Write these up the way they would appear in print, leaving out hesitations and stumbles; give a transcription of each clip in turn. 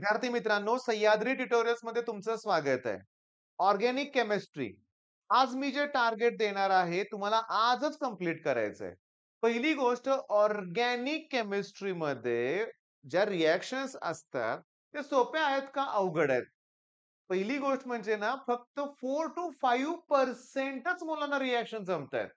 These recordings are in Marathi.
विद्यार्थी मित्रांनो, सह्याद्री ट्युटोरियल्स मध्ये तुमचं स्वागत आहे. Organic chemistry. आज मी जे टार्गेट देणार आहे, तुम्हाला आजच कंप्लीट करायचंय. पहिली गोष्ट ऑर्गॅनिक केमिस्ट्रीमध्ये ज्या रिएक्शन्स असतात, ते सोप्या आहेत का अवघड आहेत? पहिली गोष्ट म्हणजे ना, फक्त 4 to 5% मुलांना रिएक्शन जमतायत.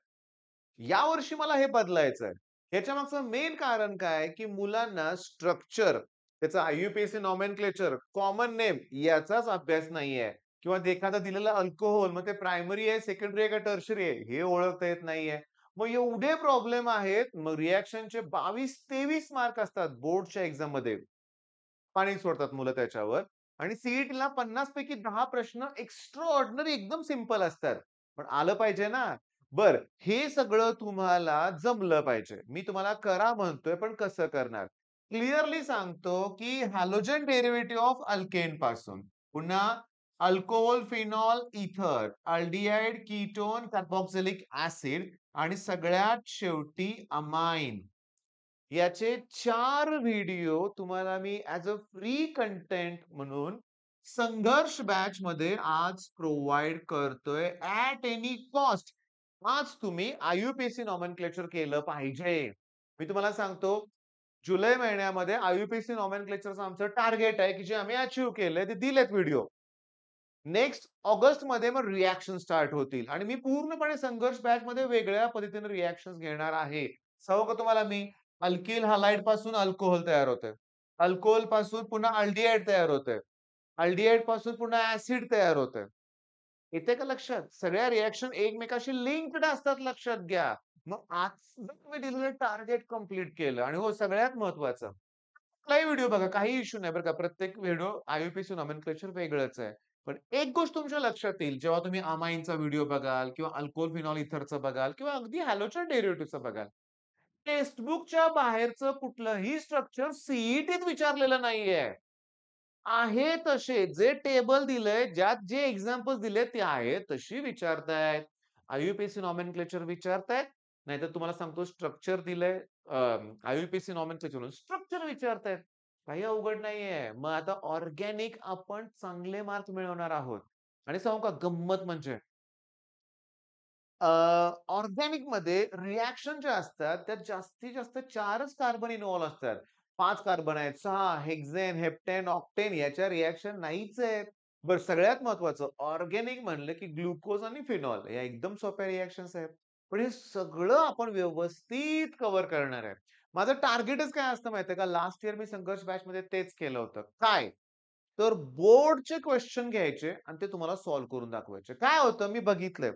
यावर्षी मला हे बदलायचंय. ह्याच्यामागचं मेन कारण काय, की मुलांना स्ट्रक्चर, त्याचं आय-यू-पी-ए-सी नॉमेनक्लेचर, कॉमन नेम याचाच अभ्यास नाहीये किंवा एखादा दिलेला अल्कोहोल मग ते प्रायमरी आहे, सेकंडरी आहे का टर्शियरी आहे हे ओळखता येत नाहीये. मग एवढे प्रॉब्लेम आहेत. मग रिएक्शनचे 22-23 मार्क असतात बोर्डच्या एक्झाममध्ये. पाणी सोडतात मुलं त्याच्यावर आणि सीईटीला 50 पैकी 10 प्रश्न एक्स्ट्रा ऑर्डिनरी एकदम सिंपल असतात. पण आलं पाहिजे ना. बरं, हे सगळं तुम्हाला जमलं पाहिजे. मी तुम्हाला करा म्हणतोय, पण कसं करणार? क्लिअरली सांगतो, की हॅलोजन डेरिव्हेटिव्ह ऑफ अल्केन पासून, पुन्हा अल्कोहोल, फिनॉल, इथर, अल्डिहाइड, कीटोन, कार्बोक्सिलिक ॲसिड आणि सगळ्यात शेवटी अमाइन. याचे 4 व्हिडिओ तुम्हाला मी ॲज अ फ्री कंटेंट म्हणून संघर्ष बॅचमध्ये आज प्रोव्हाईड करतोय ॲट एनी कॉस्ट. आज तुम्ही आय-यू-पी-ए-सी नॉमेनक्लेचर केलं पाहिजे. मी तुम्हाला सांगतो, जुलै महिन्यामध्ये आय-यू-पी-ए-सी नॉमेनक्लेचरचं आमचं टार्गेट आहे, की जे आम्ही अचीव्ह केलंय ते दिलेत व्हिडिओ. नेक्स्ट ऑगस्टमध्ये मग रिएक्शन स्टार्ट होतील आणि मी पूर्णपणे संघर्ष बॅचमध्ये वेगळ्या पद्धतीने रिएक्शन्स घेणार आहे. सांगू का तुम्हाला मी? अल्किल हलाइड पासून अल्कोहोल तयार होतंय. अल्कोहोल पासून पुन्हा अल्डिहाइड तयार होतंय. अल्डिहाइड पासून पुन्हा ॲसिड तयार होतंय. येतंय का लक्षात? सगळ्या रिएक्शन एकमेकांशी लिंक्ड असतात लक्षात घ्या. मग आज जर तुम्ही दिलेलं टार्गेट कंप्लीट केलं आणि हो सगळ्यात महत्त्वाचं, कुठलाही व्हिडिओ बघा, काही इश्यू नाही बरं का. प्रत्येक व्हिडिओ आय-यू-पी-एसी नॉमेनक्लेचर वेगळंच आहे. पण एक गोष्ट तुमच्या लक्षात येईल, जेव्हा तुम्ही अमाईनचा व्हिडिओ बघाल किंवा अल्कोहोल फिनॉल इथरचा बघाल किंवा अगदी हॅलोजन डेरिव्हेटिव्हचा बघाल. टेक्स्टबुकच्या बाहेरचं कुठलंही स्ट्रक्चर सीईटीत विचारलेलं नाहीये. आहे तसे जे टेबल दिलंय, ज्यात जे एक्झाम्पल्स दिलेत ते आहे तशी विचारतायत. I-you-P-AC nomenclature विचारतायत. नाहीतर तुम्हाला सांगतो स्ट्रक्चर दिलंय आय-यू-पी-एसी नॉमेनक्लेचर स्ट्रक्चर विचारतायत. काही अवघड नाहीये. मग आता ऑर्गॅनिक आपण चांगले मार्क मिळवणार आहोत. आणि सांगू का गंमत म्हणजे अ, ऑर्गॅनिकमध्ये रिएक्शन ज्या असतात, त्यात जास्तीत जास्त 4च कार्बन इन्व्हॉल्व असतात. 5 कार्बन आहेत, 6 हेक्सेन, हेप्टॅन, ऑक्टेन याच्या रिएक्शन नाहीच आहेत. बरं सगळ्यात महत्त्वाचं ऑर्गॅनिक म्हणलं की ग्लुकोज आणि फिनॉल या एकदम सोप्या रिएक्शन्स आहेत. पण हे सगळं आपण व्यवस्थित कव्हर करणार आहे. माझं टार्गेटच काय असतं माहिती का? लास्ट इयर मी संघर्ष बॅचमध्ये तेच केलं होतं. काय? तर बोर्डचे क्वेश्चन घ्यायचे आणि ते तुम्हाला सॉल्व्ह करून दाखवायचे. काय होतं मी बघितलंय.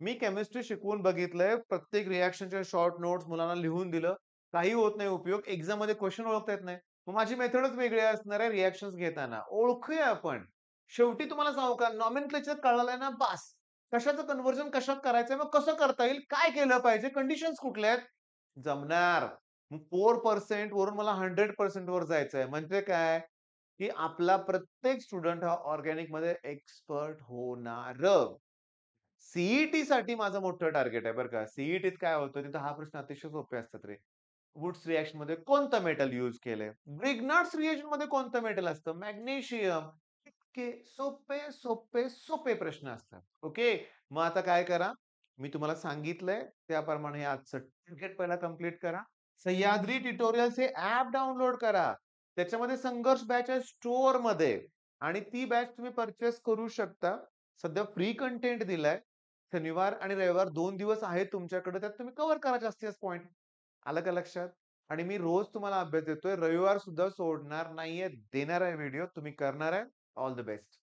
मी केमिस्ट्री शिकवून बघितलंय. प्रत्येक रिएक्शनच्या शॉर्ट नोट्स मुलांना लिहून दिलं. काही होत नाही उपयोग. एक्झाममध्ये क्वेशन ओळखता येत नाही. मग माझी मेथडच वेगळी असणार आहे रिएक्शन्स घेताना. ओळखूया आपण. शेवटी तुम्हाला सांगू का नॉमेनक्लेचर कळालंय ना बास. कशाचं कन्व्हर्जन कशात करायचंय, मग कसं करता येईल, काय केलं पाहिजे, कंडिशन्स कुठल्या आहेत? जमणार. मग 4% वरून मला 100% वर जायचंय. म्हणजे काय? की आपला प्रत्येक स्टुडंट हा ऑर्गॅनिकमध्ये एक्सपर्ट होणार. सी-ई-टीसाठी माझं मोठं टार्गेट आहे बरं का. सी-ई-टीत काय होतं, तिथं हा प्रश्न अतिशय सोपे असतात रे. वुड्स रिएक्शनमध्ये कोणतं मेटल यूज केलंय? ग्रिग्नार्ड्स रिएक्शनमध्ये कोणतं मेटल असतं? मॅग्नेशियम. इतके सोपे, सोपे, सोपे प्रश्न असतात. ओके. मग आता काय करा, मी तुम्हाला सांगितलंय त्याप्रमाणे आजचं टार्गेट पहिला कंप्लीट करा. सह्याद्री ट्युटोरियल्स हे ॲप डाउनलोड करा. त्याच्यामध्ये संघर्ष बॅच आहे स्टोअरमध्ये आणि ती बॅच तुम्ही पर्चेस करू शकता. सध्या फ्री कंटेंट दिलाय. शनिवार आणि रविवार 2 दिवस आहेत तुमच्याकडे. त्यात तुम्ही कव्हर करा जास्तीत जास्त पॉइंट. आलं का लक्षात? आणि मी रोज तुम्हाला अभ्यास देतोय. रविवार सुद्धा सोडणार नाहीये. देणार आहे व्हिडिओ. तुम्ही करणार आहे. All the best.